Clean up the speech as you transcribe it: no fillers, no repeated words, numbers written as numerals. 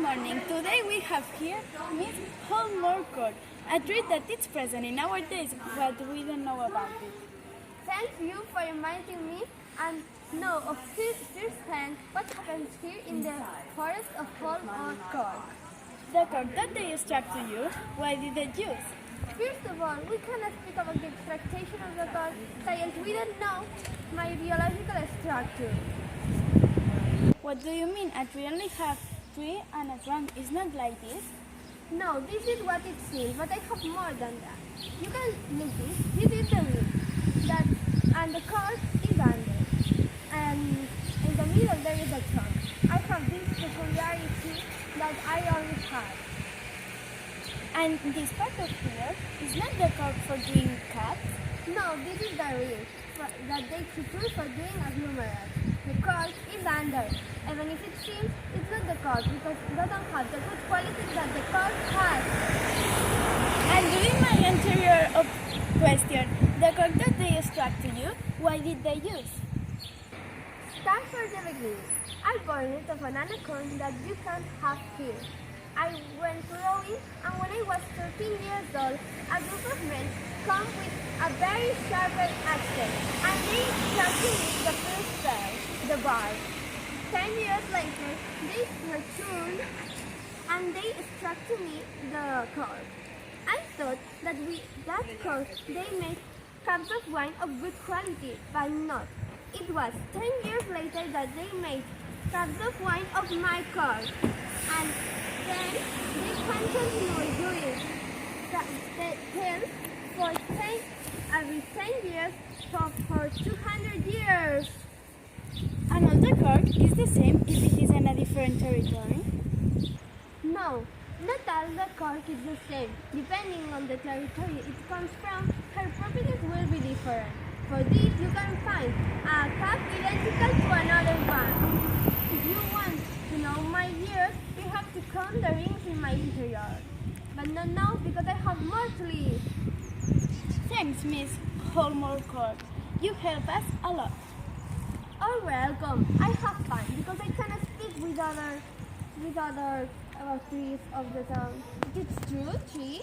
morning. Today we have here Miss Hallmark, a tree that is present in our days, but we don't know about it. Thank you for inviting me and know of firsthand what happens here in the forest of Hallmark. The cork that they extract to you, why did they use? First of all, we cannot speak about the extraction of the cork since we don't know my biological structure. What do you mean? A tree only has tree and a trunk is not like this? No, this is what it seems, but I have more than that. You can look this is the root, and the cork is under, and in the middle there is a trunk. I have this peculiarity that I always have. And this part of here is not the cork for doing cuts? No, this is the root that they prefer for doing agglomerates. The cork is under. Even if it seems, it's not the cork because it doesn't have the good qualities that the cork has. And during my anterior question, the cork that they extract to you, why did they use? Start for the beginning. I born it of an anaconda that you can't have here. I went rowing, and when I was 13 years old, a group of men come with a very sharp accent, and they extracted me the first cell, the bar. 10 years later, they returned, and they extracted me the cork. I thought that that cork they made cups of wine of good quality, but not. It was 10 years later that they made cups of wine of my cork, and then they continued doing for every 10 years for 200 years. And all the cork is the same if it is in a different territory? No, not all the cork is the same. Depending on the territory it comes from, her properties will be different. For this, you can find a cup identical to another one. If you want to know my years, you have to count the rings in my interior. But not now because I have more to live. Thanks, Miss Hallmark. You help us a lot. Oh, welcome. I have fun because I cannot speak with other trees of the town. It's true, tree?